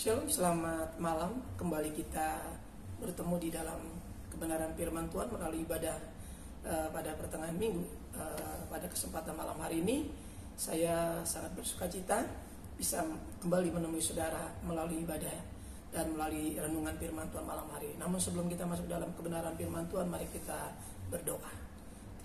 Shalom, selamat malam. Kembali kita bertemu di dalam kebenaran firman Tuhan melalui ibadah pada pertengahan minggu. Pada kesempatan malam hari ini, saya sangat bersukacita bisa kembali menemui saudara melalui ibadah dan melalui renungan firman Tuhan malam hari. Namun sebelum kita masuk dalam kebenaran firman Tuhan, mari kita berdoa.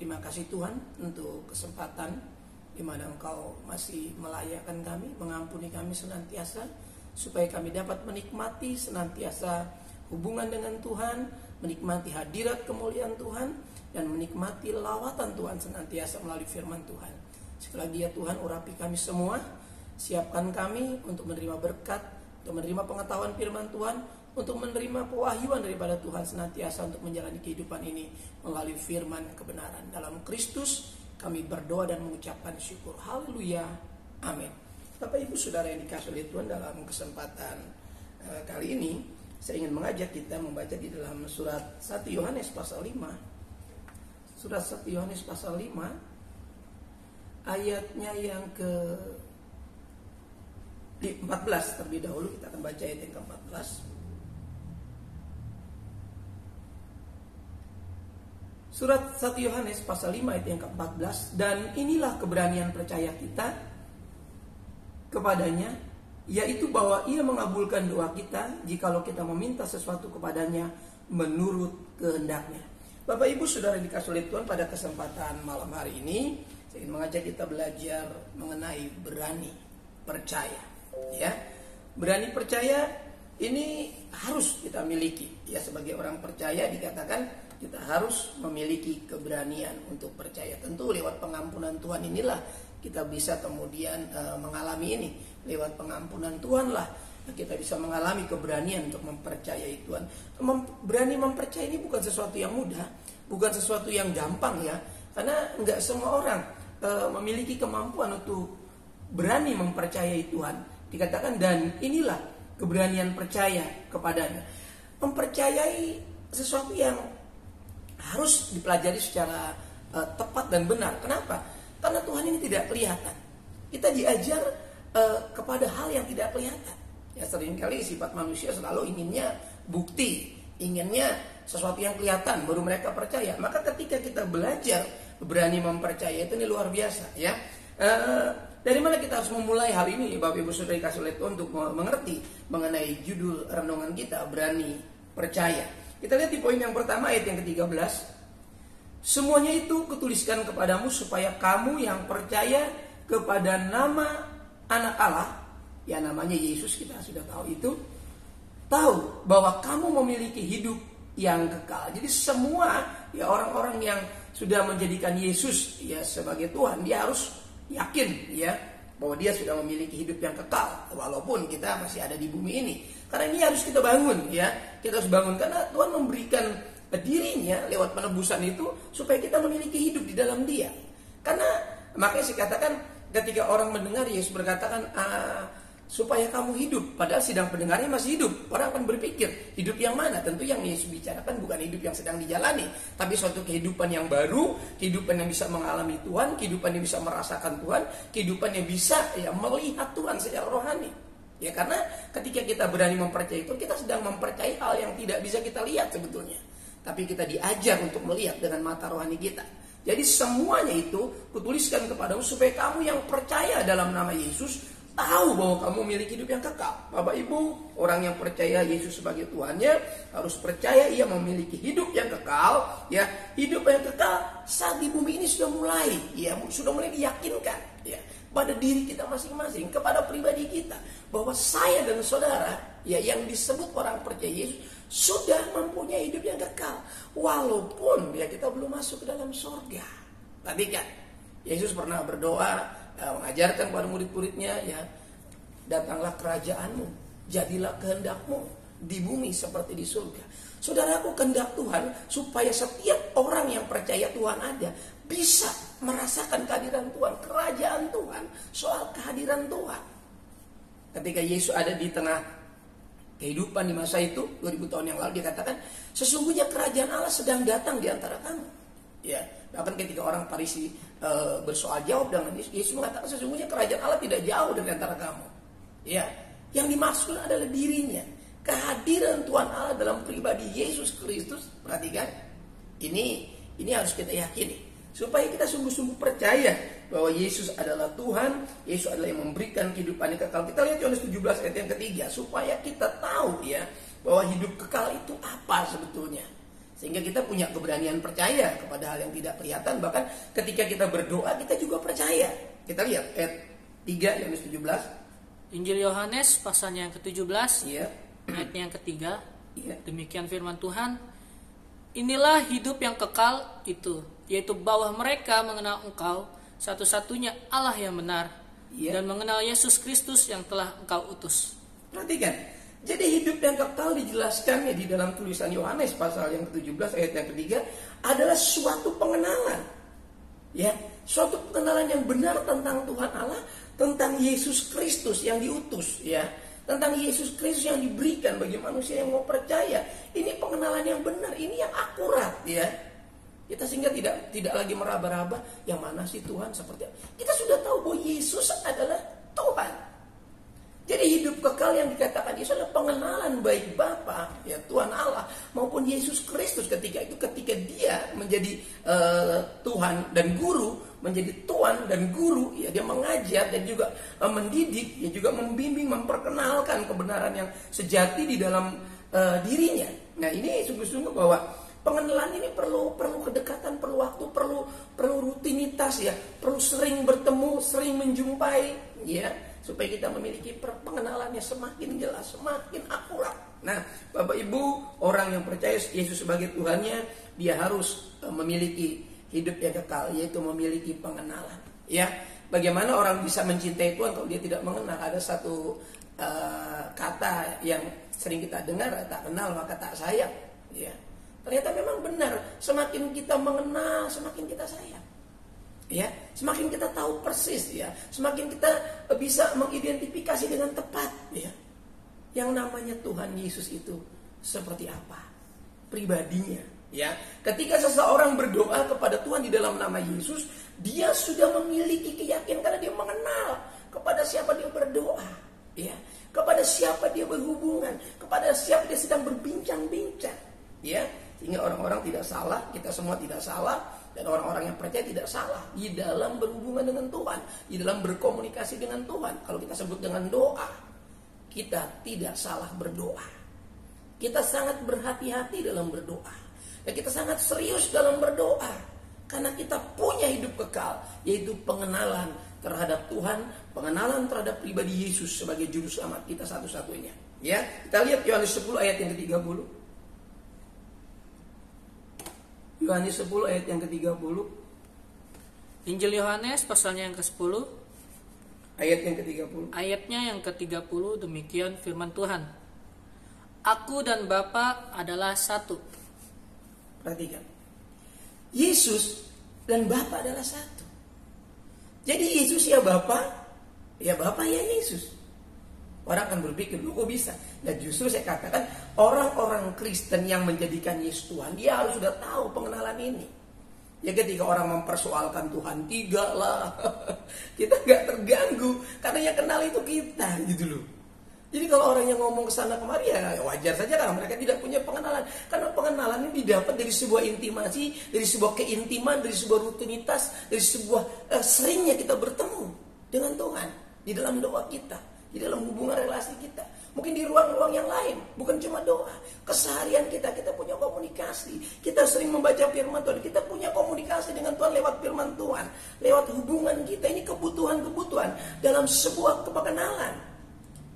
Terima kasih Tuhan untuk kesempatan di mana Engkau masih melayakkan kami, mengampuni kami senantiasa, supaya kami dapat menikmati senantiasa hubungan dengan Tuhan, menikmati hadirat kemuliaan Tuhan, dan menikmati lawatan Tuhan senantiasa melalui firman Tuhan. Sekali lagi ya Tuhan, urapi kami semua, siapkan kami untuk menerima berkat, untuk menerima pengetahuan firman Tuhan, untuk menerima pewahyuan daripada Tuhan senantiasa untuk menjalani kehidupan ini melalui firman kebenaran. Dalam Kristus kami berdoa dan mengucapkan syukur. Haleluya. Amin. Bapak Ibu Saudara yang dikasihi oleh Tuhan, dalam kesempatan kali ini saya ingin mengajak kita membaca di dalam surat 1 Yohanes pasal 5. Surat 1 Yohanes pasal 5 ayatnya yang ke 14 terlebih dahulu. Kita akan baca ayat yang ke-14. Surat 1 Yohanes pasal 5 ayat yang ke-14. Dan inilah keberanian percaya kita kepadanya, yaitu bahwa ia mengabulkan doa kita jikalau kita meminta sesuatu kepadanya menurut kehendaknya. Bapak Ibu Saudara yang dikasihi oleh Tuhan, pada kesempatan malam hari ini saya ingin mengajak kita belajar mengenai berani percaya. Ya, berani percaya ini harus kita miliki. Ya, sebagai orang percaya dikatakan kita harus memiliki keberanian untuk percaya. Tentu lewat pengampunan Tuhan inilah kita bisa kemudian mengalami ini. Lewat pengampunan Tuhan lah kita bisa mengalami keberanian untuk mempercayai Tuhan. Berani mempercayai ini bukan sesuatu yang mudah, bukan sesuatu yang gampang ya. Karena enggak semua orang memiliki kemampuan untuk berani mempercayai Tuhan. Dikatakan dan inilah keberanian percaya kepadanya. Mempercayai sesuatu yang harus dipelajari secara tepat dan benar. Kenapa? Karena Tuhan ini tidak kelihatan. Kita diajar kepada hal yang tidak kelihatan. Ya, seringkali sifat manusia selalu inginnya bukti, inginnya sesuatu yang kelihatan baru mereka percaya. Maka ketika kita belajar berani mempercayai itu ini luar biasa ya. Dari mana kita harus memulai hal ini, Bapak Ibu Saudara dikasihi oleh Tuhan, untuk mengerti mengenai judul renungan kita, berani percaya. Kita lihat di poin yang pertama ayat yang ke-13. Semuanya itu kutuliskan kepadamu supaya kamu yang percaya kepada nama anak Allah, ya namanya Yesus, kita sudah tahu itu, tahu bahwa kamu memiliki hidup yang kekal. Jadi semua ya orang-orang yang sudah menjadikan Yesus ya sebagai Tuhan, dia harus yakin ya bahwa dia sudah memiliki hidup yang kekal walaupun kita masih ada di bumi ini. Karena ini harus kita bangun ya. Kita harus bangun karena Tuhan memberikan dirinya lewat penebusan itu supaya kita memiliki hidup di dalam Dia. Karena makanya saya katakan ketika orang mendengar Yesus berkatakan supaya kamu hidup, padahal sedang pendengarnya masih hidup, orang akan berpikir hidup yang mana? Tentu yang Yesus bicarakan bukan hidup yang sedang dijalani, tapi suatu kehidupan yang baru, kehidupan yang bisa mengalami Tuhan, kehidupan yang bisa merasakan Tuhan, kehidupan yang bisa ya melihat Tuhan secara rohani. Ya, karena ketika kita berani mempercayai itu, kita sedang mempercayai hal yang tidak bisa kita lihat sebetulnya. Tapi kita diajar untuk melihat dengan mata rohani kita. Jadi semuanya itu kutuliskan kepadamu supaya kamu yang percaya dalam nama Yesus tahu bahwa kamu memiliki hidup yang kekal. Bapak Ibu, orang yang percaya Yesus sebagai Tuhannya harus percaya ia memiliki hidup yang kekal. Ya, hidup yang kekal saat di bumi ini sudah mulai diyakinkan. Ya, pada diri kita masing-masing, kepada pribadi kita, bahwa saya dan saudara ya yang disebut orang percaya Yesus sudah mempunyai hidup yang kekal walaupun ya kita belum masuk ke dalam surga. Tadi kan Yesus pernah berdoa mengajarkan kepada murid-muridnya ya, datanglah kerajaanmu, jadilah kehendakmu di bumi seperti di surga. Saudaraku, kehendak Tuhan supaya setiap orang yang percaya Tuhan ada bisa merasakan kehadiran Tuhan, kerajaan Tuhan, soal kehadiran Tuhan. Ketika Yesus ada di tengah kehidupan di masa itu 2000 tahun yang lalu, dia katakan sesungguhnya kerajaan Allah sedang datang di antara kamu. Ya, bahkan ketika orang Farisi bersoal jawab dengan Yesus mengatakan sesungguhnya kerajaan Allah tidak jauh dari antara kamu. Ya, Yang dimaksud adalah dirinya. Kehadiran Tuhan Allah dalam pribadi Yesus Kristus. Perhatikan. Ini harus kita yakini. Supaya kita sungguh-sungguh percaya bahwa Yesus adalah Tuhan. Yesus adalah yang memberikan kehidupan yang kekal. Kita lihat Yohanes 17 ayat yang ketiga. Supaya kita tahu ya bahwa hidup kekal itu apa sebetulnya. Sehingga kita punya keberanian percaya kepada hal yang tidak kelihatan. Bahkan ketika kita berdoa kita juga percaya. Kita lihat ayat 3 Yohanes 17. Injil Yohanes pasalnya yang ke-17, Iya. ayatnya yang ketiga. Iya. Demikian firman Tuhan. Inilah hidup yang kekal itu, yaitu bahwa mereka mengenal Engkau satu-satunya Allah yang benar, Iya. dan mengenal Yesus Kristus yang telah Engkau utus. Perhatikan. Jadi hidup yang kekal dijelaskannya di dalam tulisan Yohanes pasal yang ke-17 ayat yang ketiga adalah suatu pengenalan. Ya, suatu pengenalan yang benar tentang Tuhan Allah, tentang Yesus Kristus yang diutus, ya. Tentang Yesus Kristus yang diberikan bagi manusia yang mau percaya. Ini pengenalan yang benar, ini yang akurat, ya. Kita sehingga tidak lagi meraba-raba yang mana sih Tuhan seperti apa. Kita sudah tahu bahwa Yesus adalah Tuhan. Jadi hidup kekal yang dikatakan Yesus adalah pengenalan baik Bapa, ya Tuhan Allah, maupun Yesus Kristus ketika dia menjadi Tuhan dan Guru, menjadi Tuhan dan Guru, ya dia mengajar dan juga mendidik, ya juga membimbing, memperkenalkan kebenaran yang sejati di dalam dirinya. Nah ini sungguh-sungguh bahwa pengenalan ini perlu kedekatan, perlu waktu, perlu rutinitas, ya, perlu sering bertemu, sering menjumpai, ya. Supaya kita memiliki pengenalannya semakin jelas, semakin akurat. Nah, Bapak Ibu, orang yang percaya Yesus sebagai Tuhannya, dia harus memiliki hidup yang kekal, yaitu memiliki pengenalan. Ya, bagaimana orang bisa mencintai Tuhan kalau dia tidak mengenal? Ada satu kata yang sering kita dengar, tak kenal maka tak sayang. Ya, ternyata memang benar. Semakin kita mengenal, semakin kita sayang. Ya, semakin kita tahu persis, ya, semakin kita bisa mengidentifikasi dengan tepat, ya, yang namanya Tuhan Yesus itu seperti apa pribadinya, ya. Ketika seseorang berdoa kepada Tuhan di dalam nama Yesus, dia sudah memiliki keyakinan karena dia mengenal kepada siapa dia berdoa, ya, kepada siapa dia berhubungan, kepada siapa dia sedang berbincang-bincang, ya, sehingga orang-orang tidak salah, kita semua tidak salah. Dan orang-orang yang percaya tidak salah di dalam berhubungan dengan Tuhan, di dalam berkomunikasi dengan Tuhan. Kalau kita sebut dengan doa, kita tidak salah berdoa. Kita sangat berhati-hati dalam berdoa. Dan kita sangat serius dalam berdoa. Karena kita punya hidup kekal, yaitu pengenalan terhadap Tuhan, pengenalan terhadap pribadi Yesus sebagai juru selamat kita satu-satunya. Ya, kita lihat Yohanes 10 ayat yang ke-30. Yohanes 10 ayat yang ke-30. Injil Yohanes pasalnya yang ke-10, ayat yang ke-30. ayatnya yang ke-30, demikian firman Tuhan. Aku dan Bapa adalah satu. Perhatikan. Yesus dan Bapa adalah satu. Jadi Yesus ya Bapa ya Yesus. Orang akan berpikir, kok bisa? Dan justru saya katakan, orang-orang Kristen yang menjadikan Yesus Tuhan, dia harus sudah tahu pengenalan ini. Ya ketika orang mempersoalkan Tuhan 3 lah, kita gak terganggu. Karena yang kenal itu kita, gitu loh. Jadi kalau orang yang ngomong kesana kemari, ya wajar saja karena mereka tidak punya pengenalan. Karena pengenalan ini didapat dari sebuah intimasi, dari sebuah keintiman, dari sebuah rutinitas, dari sebuah seringnya kita bertemu dengan Tuhan di dalam doa kita, di dalam hubungan relasi kita, mungkin di ruang-ruang yang lain, bukan cuma doa. Keseharian kita punya komunikasi, kita sering membaca firman Tuhan, kita punya komunikasi dengan Tuhan lewat firman Tuhan, lewat hubungan kita. Ini kebutuhan-kebutuhan dalam sebuah kepengenalan.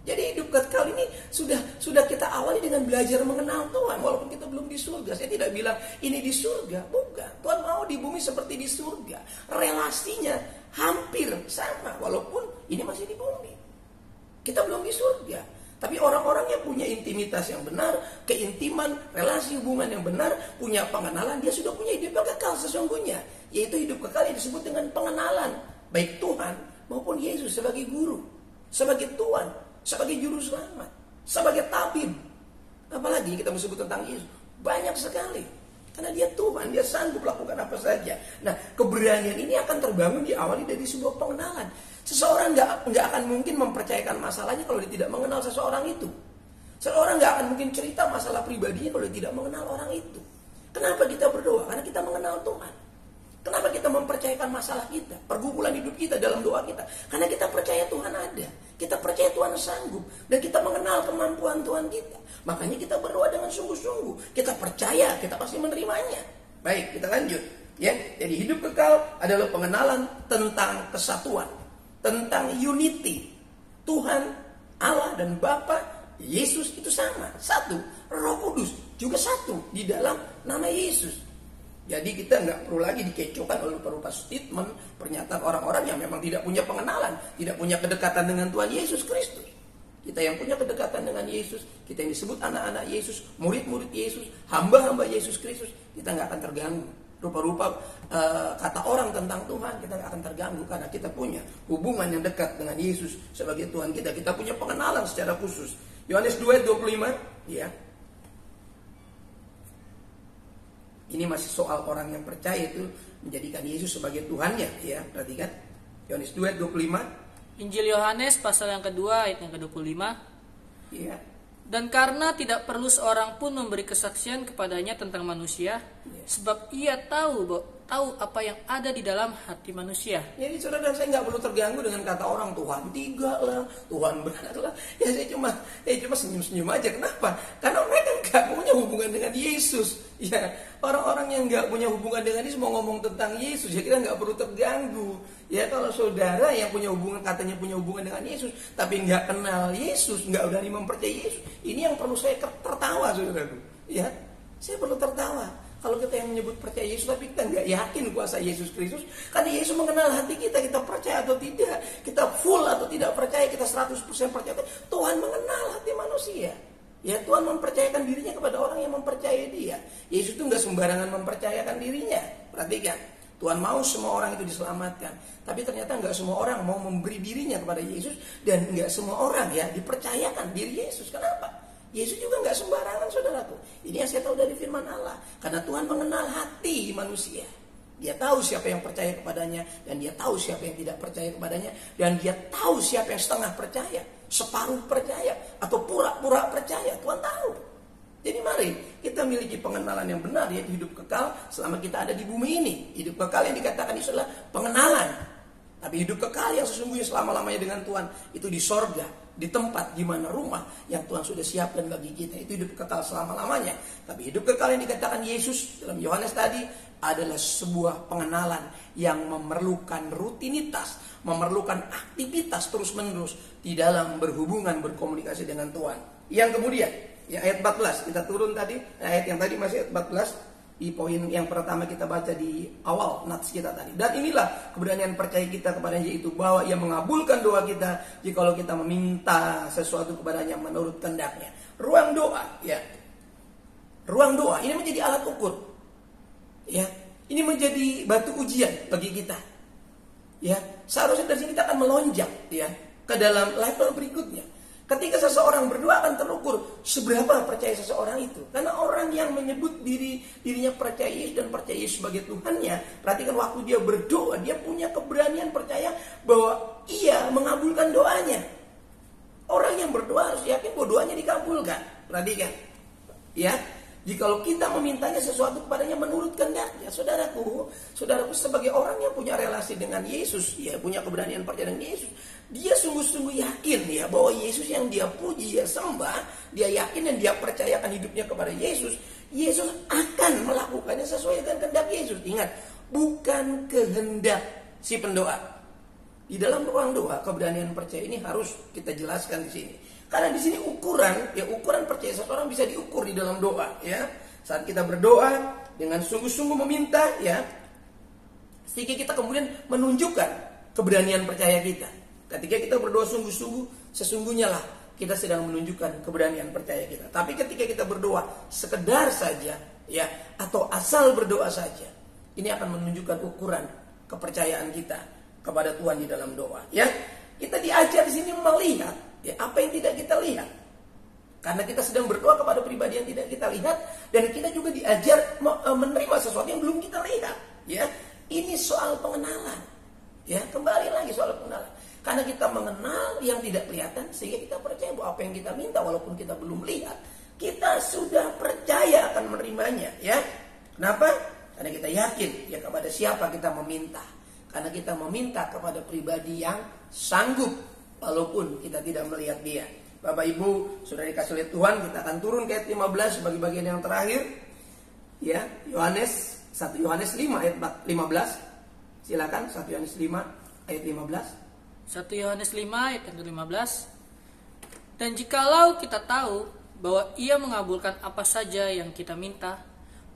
Jadi hidup kekal ini sudah kita awali dengan belajar mengenal Tuhan, walaupun kita belum di surga. Saya tidak bilang ini di surga, bukan. Tuhan mau di bumi seperti di surga. Relasinya hampir sama, walaupun ini masih di bumi. Kita belum di surga. Tapi orang-orang yang punya intimitas yang benar, keintiman, relasi hubungan yang benar, punya pengenalan, dia sudah punya hidup kekal sesungguhnya. Yaitu hidup kekal yang disebut dengan pengenalan. Baik Tuhan maupun Yesus sebagai guru, sebagai Tuhan, sebagai juru selamat, sebagai tabib. Apalagi kita sebut tentang Yesus. Banyak sekali. Karena dia Tuhan, dia sanggup lakukan apa saja. Nah, keberanian ini akan terbangun diawali dari sebuah pengenalan. Seseorang nggak akan mungkin mempercayakan masalahnya kalau dia tidak mengenal seseorang itu. Seseorang nggak akan mungkin cerita masalah pribadinya kalau dia tidak mengenal orang itu. Kenapa kita berdoa? Karena kita mengenal Tuhan. Kenapa kita mempercayakan masalah kita, pergumulan hidup kita dalam doa kita? Karena kita percaya Tuhan ada. Kita percaya Tuhan sanggup. Dan kita mengenal kemampuan Tuhan kita. Makanya kita berdoa dengan sungguh-sungguh. Kita percaya, kita pasti menerimanya. Baik, kita lanjut. Ya, jadi hidup kekal adalah pengenalan tentang kesatuan. Tentang unity. Tuhan, Allah dan Bapa, Yesus itu sama. Satu. Roh Kudus juga satu di dalam nama Yesus. Jadi kita nggak perlu lagi dikecohkan oleh berupa statement, pernyataan orang-orang yang memang tidak punya pengenalan, tidak punya kedekatan dengan Tuhan Yesus Kristus. Kita yang punya kedekatan dengan Yesus, kita yang disebut anak-anak Yesus, murid-murid Yesus, hamba-hamba Yesus Kristus, kita nggak akan terganggu. Rupa-rupa kata orang tentang Tuhan, kita nggak akan terganggu karena kita punya hubungan yang dekat dengan Yesus sebagai Tuhan kita. Kita punya pengenalan secara khusus. Yohanes 2:25, ya. Ini masih soal orang yang percaya itu menjadikan Yesus sebagai Tuhannya, ya. Perhatikan. Yohanes 2:25. Injil Yohanes pasal yang kedua ayat yang ke-25. Iya. Dan karena tidak perlu seorang pun memberi kesaksian kepadanya tentang manusia, sebab ia tahu apa yang ada di dalam hati manusia. Jadi saudara dan saya nggak perlu terganggu dengan kata orang Tuhan tiga lah, Tuhan benar lah. Ya saya cuma senyum-senyum aja. Kenapa? Karena mereka nggak punya hubungan dengan Yesus. Ya, orang-orang yang nggak punya hubungan dengan Yesus mau ngomong tentang Yesus, ya kita nggak perlu terganggu. Ya kalau saudara yang punya hubungan, katanya punya hubungan dengan Yesus, tapi nggak kenal Yesus, nggak berani mempercayai Yesus, ini yang perlu saya tertawa, saudaraku. Ya, saya perlu tertawa. Kalau kita yang menyebut percaya Yesus, tapi kita nggak yakin kuasa Yesus Kristus, karena Yesus mengenal hati kita, kita percaya atau tidak, kita full atau tidak percaya, kita 100% percaya. Tuhan mengenal hati manusia. Ya, Tuhan mempercayakan dirinya kepada orang yang mempercayai Dia. Yesus itu nggak sembarangan mempercayakan dirinya. Perhatikan, Tuhan mau semua orang itu diselamatkan, tapi ternyata nggak semua orang mau memberi dirinya kepada Yesus, dan nggak semua orang ya dipercayakan diri Yesus. Kenapa? Yesus juga nggak sembarangan, saudaraku. Ini yang saya tahu dari firman Allah. Karena Tuhan mengenal hati manusia. Dia tahu siapa yang percaya kepadanya, dan dia tahu siapa yang tidak percaya kepadanya, dan dia tahu siapa yang setengah percaya, separuh percaya, atau pura-pura percaya. Tuhan tahu. Jadi mari kita miliki pengenalan yang benar, yaitu hidup kekal selama kita ada di bumi ini. Hidup kekal yang dikatakan itu adalah pengenalan. Tapi hidup kekal yang sesungguhnya selama-lamanya dengan Tuhan itu di sorga, di tempat di mana rumah yang Tuhan sudah siapkan bagi kita. Itu hidup kekal selama-lamanya. Tapi hidup kekal yang dikatakan Yesus dalam Yohanes tadi adalah sebuah pengenalan yang memerlukan rutinitas, memerlukan aktivitas terus-menerus di dalam berhubungan, berkomunikasi dengan Tuhan. Yang kemudian, ya ayat 14, kita turun tadi, ayat yang tadi masih ayat 14. Di poin yang pertama kita baca di awal nats kita tadi. Dan inilah keberanian percaya kita kepadanya, yaitu bahwa Ia mengabulkan doa kita jikalau kita meminta sesuatu kepadanya menurut kehendaknya. Ruang doa, ya. Ruang doa ini menjadi alat ukur. Ya. Ini menjadi batu ujian bagi kita. Ya, seharusnya dari sini kita akan melonjak ya ke dalam level berikutnya. Ketika seseorang berdoa akan terukur seberapa percaya seseorang itu. Karena orang yang menyebut dirinya percaya Yesus dan percaya Yesus sebagai Tuhannya, perhatikan waktu dia berdoa, dia punya keberanian percaya bahwa Ia mengabulkan doanya. Orang yang berdoa harus yakin bahwa doanya dikabulkan. Perhatikan. Ya, jikalau kita memintanya sesuatu kepadanya menurut kehendaknya, saudaraku sebagai orang yang punya relasi dengan Yesus, ya punya keberanian percaya dengan Yesus, dia sungguh-sungguh yakin ya bahwa Yesus yang dia puji, dia sembah, dia yakin dan dia percayakan hidupnya kepada Yesus, Yesus akan melakukannya sesuai dengan kehendak Yesus. Ingat, bukan kehendak si pendoa. Di dalam ruang doa, keberanian percaya ini harus kita jelaskan di sini. Karena di sini ukuran percaya seseorang bisa diukur di dalam doa, ya. Saat kita berdoa dengan sungguh-sungguh meminta, ya, sehingga kita kemudian menunjukkan keberanian percaya kita. Ketika kita berdoa sungguh-sungguh, sesungguhnya lah kita sedang menunjukkan keberanian percaya kita. Tapi ketika kita berdoa sekedar saja, ya, atau asal berdoa saja, ini akan menunjukkan ukuran kepercayaan kita kepada Tuhan di dalam doa. Ya, kita diajar di sini melihat ya, apa yang tidak kita lihat. Karena kita sedang berdoa kepada pribadi yang tidak kita lihat, dan kita juga diajar menerima sesuatu yang belum kita lihat. Ya, ini soal pengenalan. Ya, kembali lagi soal pengenalan. Karena kita mengenal yang tidak kelihatan, sehingga kita percaya bahwa apa yang kita minta walaupun kita belum lihat, kita sudah percaya akan menerimanya. Ya, kenapa? Karena kita yakin ya kepada siapa kita meminta. Karena kita meminta kepada pribadi yang sanggup walaupun kita tidak melihat dia. Bapak Ibu, sudah dikasih oleh Tuhan, kita akan turun ke ayat 15 sebagai bagian yang terakhir. Ya, 1 Yohanes 5 ayat 15. Silakan 1 Yohanes 5 ayat 15. 1 Yohanes 5 ayat yang ke-15. Dan jikalau kita tahu bahwa Ia mengabulkan apa saja yang kita minta,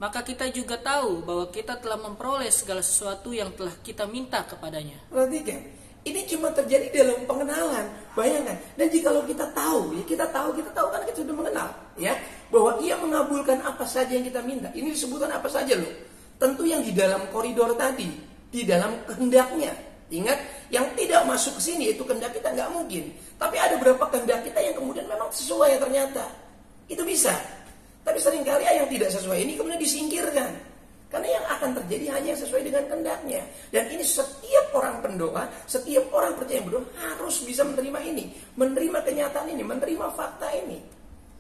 maka kita juga tahu bahwa kita telah memperoleh segala sesuatu yang telah kita minta kepadanya. Perhatikan, ini cuma terjadi dalam pengenalan. Bayangkan, dan jikalau kita tahu, ya kita tahu karena kita sudah mengenal, ya, bahwa Ia mengabulkan apa saja yang kita minta. Ini disebutkan apa saja loh. Tentu yang di dalam koridor tadi, di dalam kehendaknya. Ingat, yang tidak masuk ke sini itu kehendak kita nggak mungkin. Tapi ada beberapa kehendak kita yang kemudian memang sesuai ternyata. Itu bisa. Tapi seringkali yang tidak sesuai ini kemudian disingkirkan. Karena yang akan terjadi hanya sesuai dengan kehendaknya. Dan ini setiap orang pendoa, setiap orang percaya yang berdoa harus bisa menerima ini, menerima kenyataan ini, menerima fakta ini.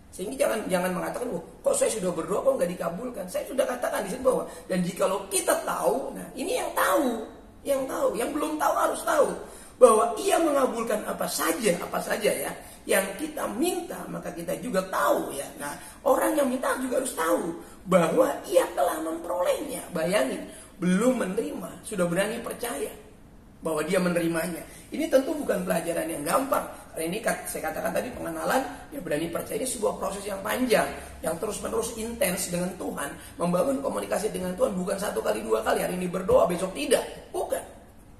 Sehingga jangan mengatakan, kok saya sudah berdoa kok nggak dikabulkan. Saya sudah katakan di sini bahwa, dan jikalau kita tahu, nah ini yang tahu, yang belum tahu harus tahu bahwa Ia mengabulkan apa saja ya yang kita minta, maka kita juga tahu ya. Nah, orang yang minta juga harus tahu bahwa Ia telah memperolehnya. Bayangin, belum menerima, sudah berani percaya bahwa dia menerimanya. Ini tentu bukan pelajaran yang gampang. Karena ini saya katakan tadi pengenalan, ya berani percaya ini sebuah proses yang panjang, yang terus-menerus intens dengan Tuhan, membangun komunikasi dengan Tuhan bukan 1 kali 2 kali, hari ini berdoa besok tidak, bukan.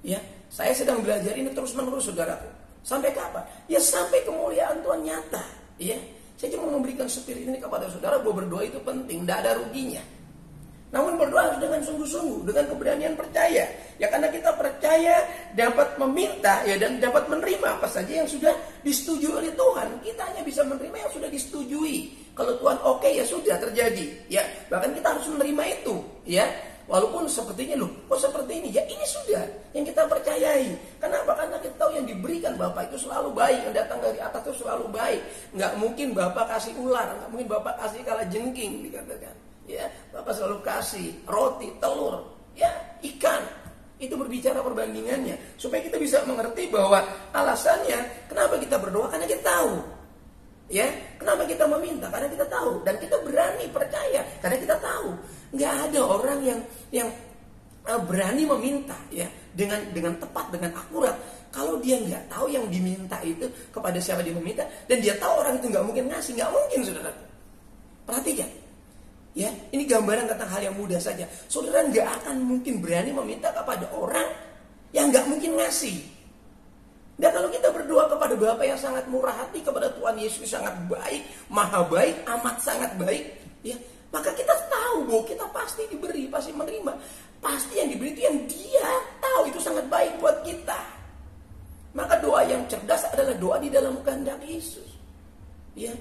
Ya, saya sedang belajar ini terus-menerus saudaraku. Sampai kapan? Ya sampai kemuliaan Tuhan nyata. Ya, saya cuma memberikan spirit ini kepada saudara bahwa berdoa itu penting, tidak ada ruginya. Namun berdoa harus dengan sungguh-sungguh, dengan keberanian percaya. Ya karena kita percaya dapat meminta ya dan dapat menerima apa saja yang sudah disetujui oleh Tuhan. Kita hanya bisa menerima yang sudah disetujui. Kalau Tuhan oke, ya sudah terjadi. Ya, bahkan kita harus menerima itu, ya. Walaupun sepertinya kok seperti ini? Ya ini sudah yang kita percayai. Kenapa? Karena kita tahu yang diberikan Bapak itu selalu baik, yang datang dari atas itu selalu baik. Nggak mungkin Bapak kasih ular, nggak mungkin Bapak kasih kalajengking dikatakan. Ya, Bapak selalu kasih roti, telur, ya, ikan. Itu berbicara perbandingannya supaya kita bisa mengerti bahwa alasannya kenapa kita berdoa, karena kita tahu. Ya, kenapa kita meminta? Karena kita tahu, dan kita berani percaya karena kita tahu. Nggak ada orang yang berani meminta ya dengan tepat, dengan akurat kalau dia nggak tahu yang diminta itu kepada siapa dia meminta, dan dia tahu orang itu nggak mungkin ngasih. Nggak mungkin, saudara. Perhatikan. Ya, ini gambaran tentang hal yang mudah saja. Saudara nggak akan mungkin berani meminta kepada orang yang nggak mungkin ngasih. Dan kalau kita berdoa kepada Bapa yang sangat murah hati, kepada Tuhan Yesus sangat baik, maha baik, amat sangat baik, ya, maka kita tahu bahwa kita pasti diberi, pasti menerima. Pasti yang diberi itu yang Dia tahu itu sangat baik buat kita. Maka doa yang cerdas adalah doa di dalam kehendak Yesus. Ya,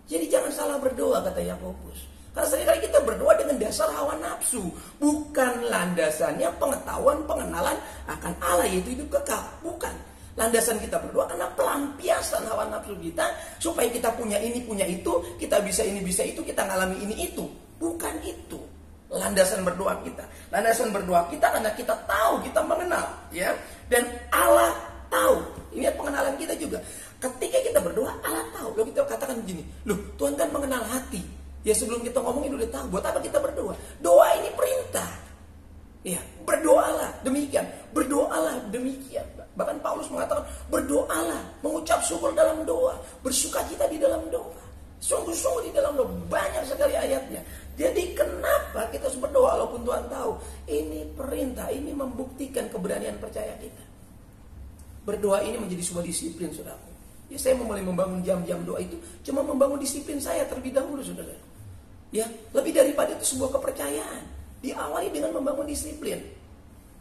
jadi jangan salah berdoa, kata Yakobus. Karena seringkali kita berdoa dengan dasar hawa nafsu, bukan landasannya pengetahuan, pengenalan akan Allah, yaitu hidup kekal. Bukan. Landasan kita berdoa karena pelampiasan hawa nafsu kita, supaya kita punya ini, punya itu, kita bisa ini, bisa itu, kita ngalami ini, itu. Bukan itu landasan berdoa kita. Landasan berdoa kita karena kita tahu, kita mengenal, ya. Dan Allah tahu. Ini pengenalan kita juga. Ketika kita berdoa, Allah tahu. Lalu kita katakan begini, Tuhan kan mengenal hati. Ya sebelum kita ngomongin udah tahu. Buat apa kita berdoa? Doa ini perintah. Ya, berdoalah demikian. Berdoalah demikian. Bahkan Paulus mengatakan, berdoalah, mengucap syukur dalam doa, bersukacita di dalam doa, sungguh-sungguh di dalam doa. Banyak sekali ayatnya. Jadi kenapa kita harus berdoa walaupun Tuhan tahu? Ini perintah, ini membuktikan keberanian percaya kita. Berdoa ini menjadi sebuah disiplin, saudara. Ya, saya mulai membangun jam-jam doa itu cuma membangun disiplin saya terlebih dahulu, saudara. Ya, lebih daripada itu sebuah kepercayaan. Diawali dengan membangun disiplin.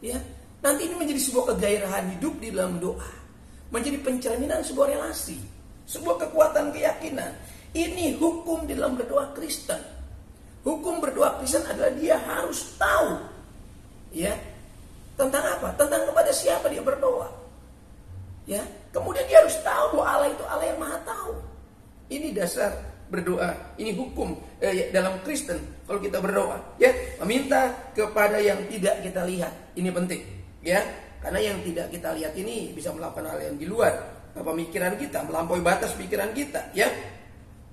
Ya, nanti ini menjadi sebuah kegairahan hidup di dalam doa. Menjadi pencerminan sebuah relasi, sebuah kekuatan keyakinan Ini hukum di dalam berdoa Kristen. Hukum berdoa Kristen adalah dia harus tahu, ya, tentang apa? Tentang kepada siapa dia berdoa. Ya, kemudian dia harus tahu bahwa Allah itu Allah yang Maha Tahu. Ini dasar berdoa. Ini hukum dalam Kristen. Kalau kita berdoa, ya, meminta kepada yang tidak kita lihat. Ini penting, ya. Karena yang tidak kita lihat ini bisa melakukan hal yang di luar pemikiran kita, melampaui batas pikiran kita, ya.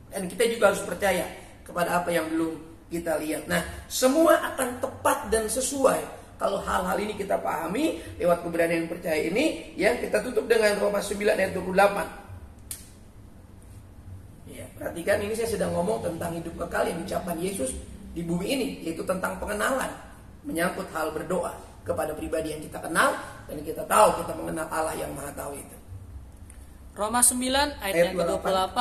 Dan kita juga harus percaya kepada apa yang belum kita lihat. Nah, semua akan tepat dan sesuai kalau hal-hal ini kita pahami lewat keberanian percaya ini, ya. Kita tutup dengan Roma 9 ayat 28. Ya, perhatikan, ini saya sedang ngomong tentang hidup kekal yang diucapkan Yesus di bumi ini, yaitu tentang pengenalan menyangkut hal berdoa kepada pribadi yang kita kenal dan kita tahu kita mengenal Allah yang Maha Tahu itu. Roma 9 ayat yang ke-28.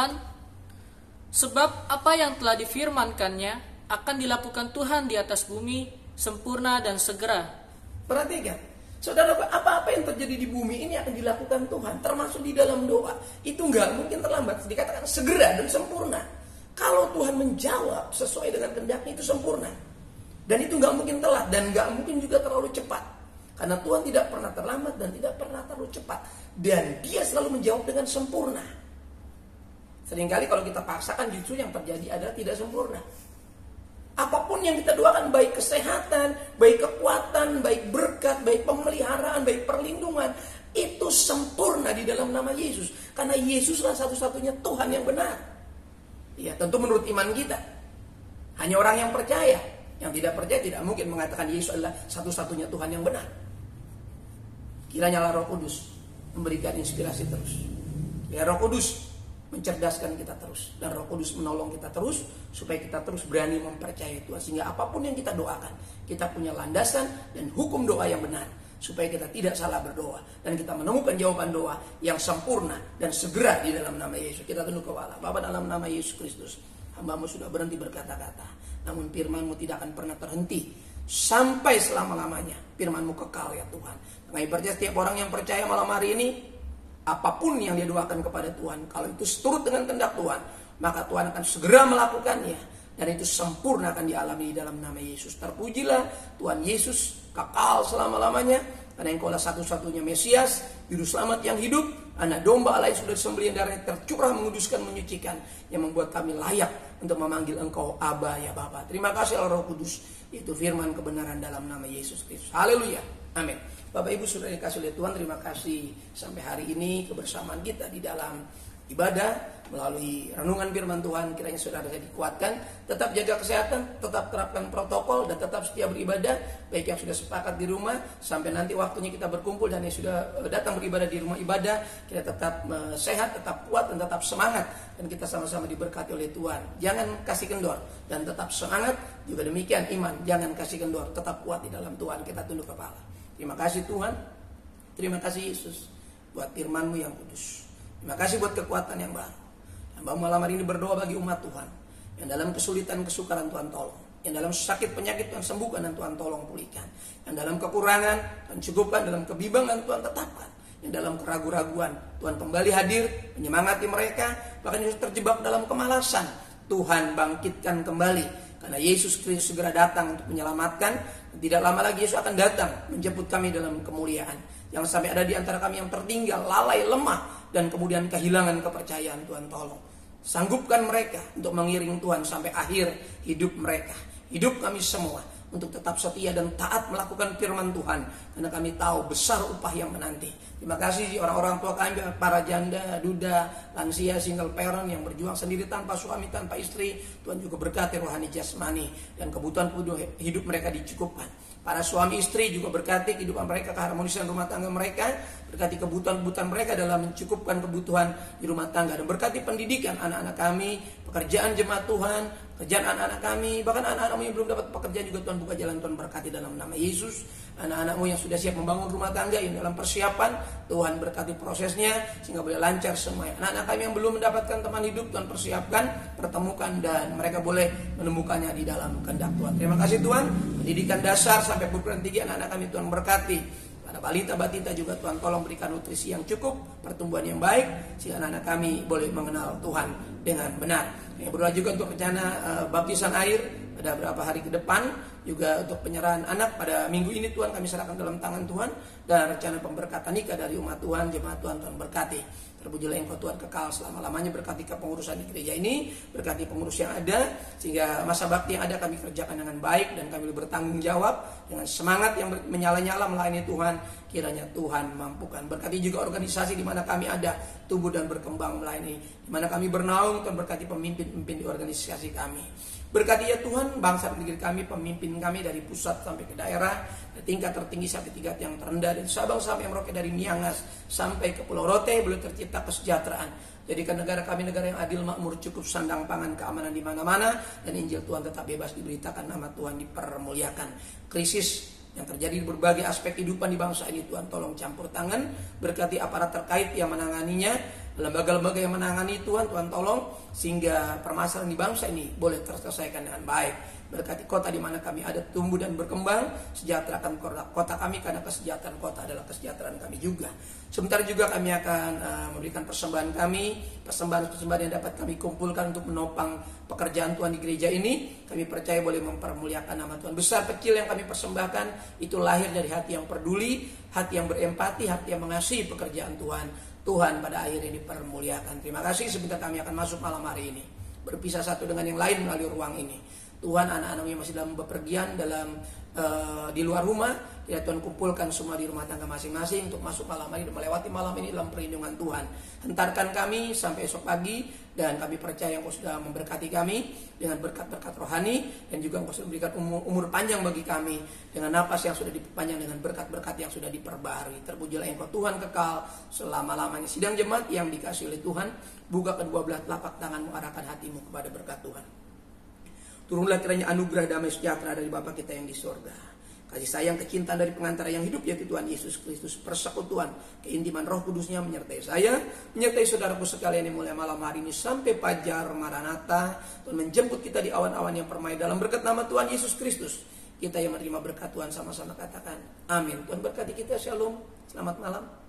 Sebab apa yang telah difirmankannya akan dilakukan Tuhan di atas bumi, sempurna dan segera. Perhatikan, saudara, apa-apa yang terjadi di bumi ini akan dilakukan Tuhan, termasuk di dalam doa. Itu nggak mungkin terlambat, dikatakan segera dan sempurna. Kalau Tuhan menjawab sesuai dengan kehendaknya, itu sempurna. Dan itu nggak mungkin telat dan nggak mungkin juga terlalu cepat. Karena Tuhan tidak pernah terlambat dan tidak pernah terlalu cepat. Dan Dia selalu menjawab dengan sempurna. Seringkali kalau kita paksakan, justru yang terjadi adalah tidak sempurna. Apapun yang kita doakan, baik kesehatan, baik kekuatan, baik berkat, baik pemeliharaan, baik perlindungan, itu sempurna di dalam nama Yesus. Karena Yesuslah satu-satunya Tuhan yang benar. Ya, tentu menurut iman kita. Hanya orang yang percaya. Yang tidak percaya tidak mungkin mengatakan Yesus adalah satu-satunya Tuhan yang benar. Kiranya Roh Kudus memberikan inspirasi terus. Ya, Roh Kudus mencerdaskan kita terus, dan Roh Kudus menolong kita terus supaya kita terus berani mempercayai Tuhan, sehingga apapun yang kita doakan, kita punya landasan dan hukum doa yang benar, supaya kita tidak salah berdoa dan kita menemukan jawaban doa yang sempurna dan segera di dalam nama Yesus. Kita tunduk kepala. Bapa, dalam nama Yesus Kristus, hamba-Mu sudah berhenti berkata-kata, namun firman-Mu tidak akan pernah terhenti sampai selama-lamanya. Firman-Mu kekal, ya Tuhan. Mengenai percaya setiap orang yang percaya malam hari ini, apapun yang dia doakan kepada Tuhan, kalau itu seturut dengan kehendak Tuhan, maka Tuhan akan segera melakukannya, dan itu sempurna akan dialami di dalam nama Yesus. Terpujilah Tuhan Yesus, kekal selama-lamanya, karena Engkau-lah satu-satunya Mesias, Juru Selamat yang hidup, Anak domba Allah yang sudah disembelih, darahnya tercurah, menguduskan, menyucikan, yang membuat kami layak untuk memanggil Engkau Aba, ya Bapa. Terima kasih Allah Roh Kudus, itu firman kebenaran dalam nama Yesus Kristus. Haleluya, amin. Bapak Ibu sudah dikasih oleh Tuhan, terima kasih sampai hari ini kebersamaan kita di dalam ibadah melalui renungan firman Tuhan. Kiranya saudara saya dikuatkan, tetap jaga kesehatan, tetap terapkan protokol, dan tetap setia beribadah, baik yang sudah sepakat di rumah sampai nanti waktunya kita berkumpul, dan yang sudah datang beribadah di rumah ibadah, kita tetap sehat, tetap kuat, dan tetap semangat, dan kita sama-sama diberkati oleh Tuhan. Jangan kasih kendor dan tetap semangat. Juga demikian iman, jangan kasih kendor, tetap kuat di dalam Tuhan. Kita tunduk kepala. Terima kasih Tuhan, terima kasih Yesus buat firman-Mu yang kudus. Terima kasih buat kekuatan yang baru. Hamba malam hari ini berdoa bagi umat Tuhan yang dalam kesulitan, kesukaran, Tuhan tolong. Yang dalam sakit, penyakit, Tuhan sembuhkan, dan Tuhan tolong pulihkan. Yang dalam kekurangan, Tuhan cukupkan. Dalam kebimbangan, Tuhan tetapkan. Yang dalam keraguan-raguan, Tuhan kembali hadir, menyemangati mereka. Bahkan yang terjebak dalam kemalasan, Tuhan bangkitkan kembali. Karena Yesus Kristus segera datang untuk menyelamatkan. Tidak lama lagi Yesus akan datang menjemput kami dalam kemuliaan. Yang sampai ada di antara kami yang tertinggal, lalai, lemah, dan kemudian kehilangan kepercayaan, Tuhan tolong. Sanggupkan mereka untuk mengiring Tuhan sampai akhir hidup mereka. Hidup kami semua untuk tetap setia dan taat melakukan firman Tuhan. Karena kami tahu besar upah yang menanti. Terima kasih orang-orang tua kami, para janda, duda, lansia, single parent yang berjuang sendiri tanpa suami, tanpa istri. Tuhan juga berkati rohani jasmani dan kebutuhan hidup mereka dicukupkan. Para suami istri juga berkati kehidupan mereka, keharmonisan rumah tangga mereka. Berkati kebutuhan-kebutuhan mereka dalam mencukupkan kebutuhan di rumah tangga. Dan berkati pendidikan anak-anak kami, pekerjaan jemaat Tuhan, pekerjaan anak-anak kami. Bahkan anak-anakmu yang belum dapat pekerjaan juga Tuhan buka jalan, Tuhan berkati dalam nama Yesus. Anak-anakmu yang sudah siap membangun rumah tangga, yang dalam persiapan, Tuhan berkati prosesnya sehingga boleh lancar semuanya. Anak-anak kami yang belum mendapatkan teman hidup, Tuhan persiapkan, pertemukan, dan mereka boleh menemukannya di dalam kehendak Tuhan. Terima kasih Tuhan. Pendidikan dasar sampai perguruan tinggi anak-anak kami Tuhan berkati. Pada balita-batita juga Tuhan tolong berikan nutrisi yang cukup, pertumbuhan yang baik, sehingga anak-anak kami boleh mengenal Tuhan dengan benar. Yang berdoa juga untuk rencana baptisan air pada beberapa hari ke depan, juga untuk penyerahan anak pada minggu ini Tuhan kami serahkan dalam tangan Tuhan, dan rencana pemberkatan nikah dari umat Tuhan, jemaat Tuhan, Tuhan berkati. Terpujilah Engkau Tuhan kekal selama-lamanya, berkati kepengurusan di gereja ini, berkati pengurus yang ada, sehingga masa bakti yang ada kami kerjakan dengan baik, dan kami boleh bertanggung jawab dengan semangat yang menyala-nyala melayani Tuhan. Kiranya Tuhan mampukan. Berkati juga organisasi di mana kami ada, tumbuh dan berkembang melayani, di mana kami bernaung. Tuhan berkati pemimpin-pemimpin di organisasi kami. Berkati ya Tuhan bangsa dan negeri kami, pemimpin kami dari pusat sampai ke daerah, dari tingkat tertinggi sampai tingkat yang terendah, dari Sabang sampai Merauke, dari Miangas sampai ke Pulau Rote, boleh tercipta kesejahteraan. Jadikan negara kami negara yang adil, makmur, cukup sandang pangan, keamanan di mana-mana, dan Injil Tuhan tetap bebas diberitakan, nama Tuhan dipermuliakan. Krisis yang terjadi di berbagai aspek kehidupan di bangsa ini, Tuhan tolong campur tangan, berkati aparat terkait yang menanganinya, lembaga-lembaga yang menangani Tuhan tolong, sehingga permasalahan di bangsa ini boleh terselesaikan dengan baik. Berkati kota di mana kami ada tumbuh dan berkembang, sejahterakan kota kami, karena kesejahteraan kota adalah kesejahteraan kami juga. Sebentar juga kami akan memberikan persembahan kami, persembahan yang dapat kami kumpulkan untuk menopang pekerjaan Tuhan di gereja ini. Kami percaya boleh mempermuliakan nama Tuhan. Besar kecil yang kami persembahkan itu lahir dari hati yang peduli, hati yang berempati, hati yang mengasihi pekerjaan Tuhan. Tuhan pada akhirnya dipermuliakan. Terima kasih. Sebentar kami akan masuk malam hari ini, berpisah satu dengan yang lain melalui ruang ini. Tuhan, anak-anak yang masih dalam bepergian di luar rumah, ya Tuhan kumpulkan semua di rumah tangga masing-masing untuk masuk malam ini dan melewati malam ini dalam perlindungan Tuhan. Hentarkan kami sampai esok pagi, dan kami percaya Engkau sudah memberkati kami dengan berkat-berkat rohani, dan juga Engkau sudah memberikan umur panjang bagi kami dengan napas yang sudah dipanjang, dengan berkat-berkat yang sudah diperbarui. Terpujilah Engkau Tuhan kekal selama-lamanya. Sidang jemaat yang dikasihi oleh Tuhan, buka kedua belah telapak tanganmu, arahkan hatimu kepada berkat Tuhan. Turunlah kiranya anugerah damai sejahtera dari Bapa kita yang di surga, kasih sayang kecintaan dari pengantara yang hidup yaitu Tuhan Yesus Kristus, persekutuan keintiman Roh Kudusnya menyertai saya, menyertai saudaraku sekalian yang mulai malam hari ini sampai fajar Maranatha. Tuhan menjemput kita di awan-awan yang permai dalam berkat nama Tuhan Yesus Kristus. Kita yang menerima berkat Tuhan sama-sama katakan amin. Tuhan berkati kita. Shalom, selamat malam.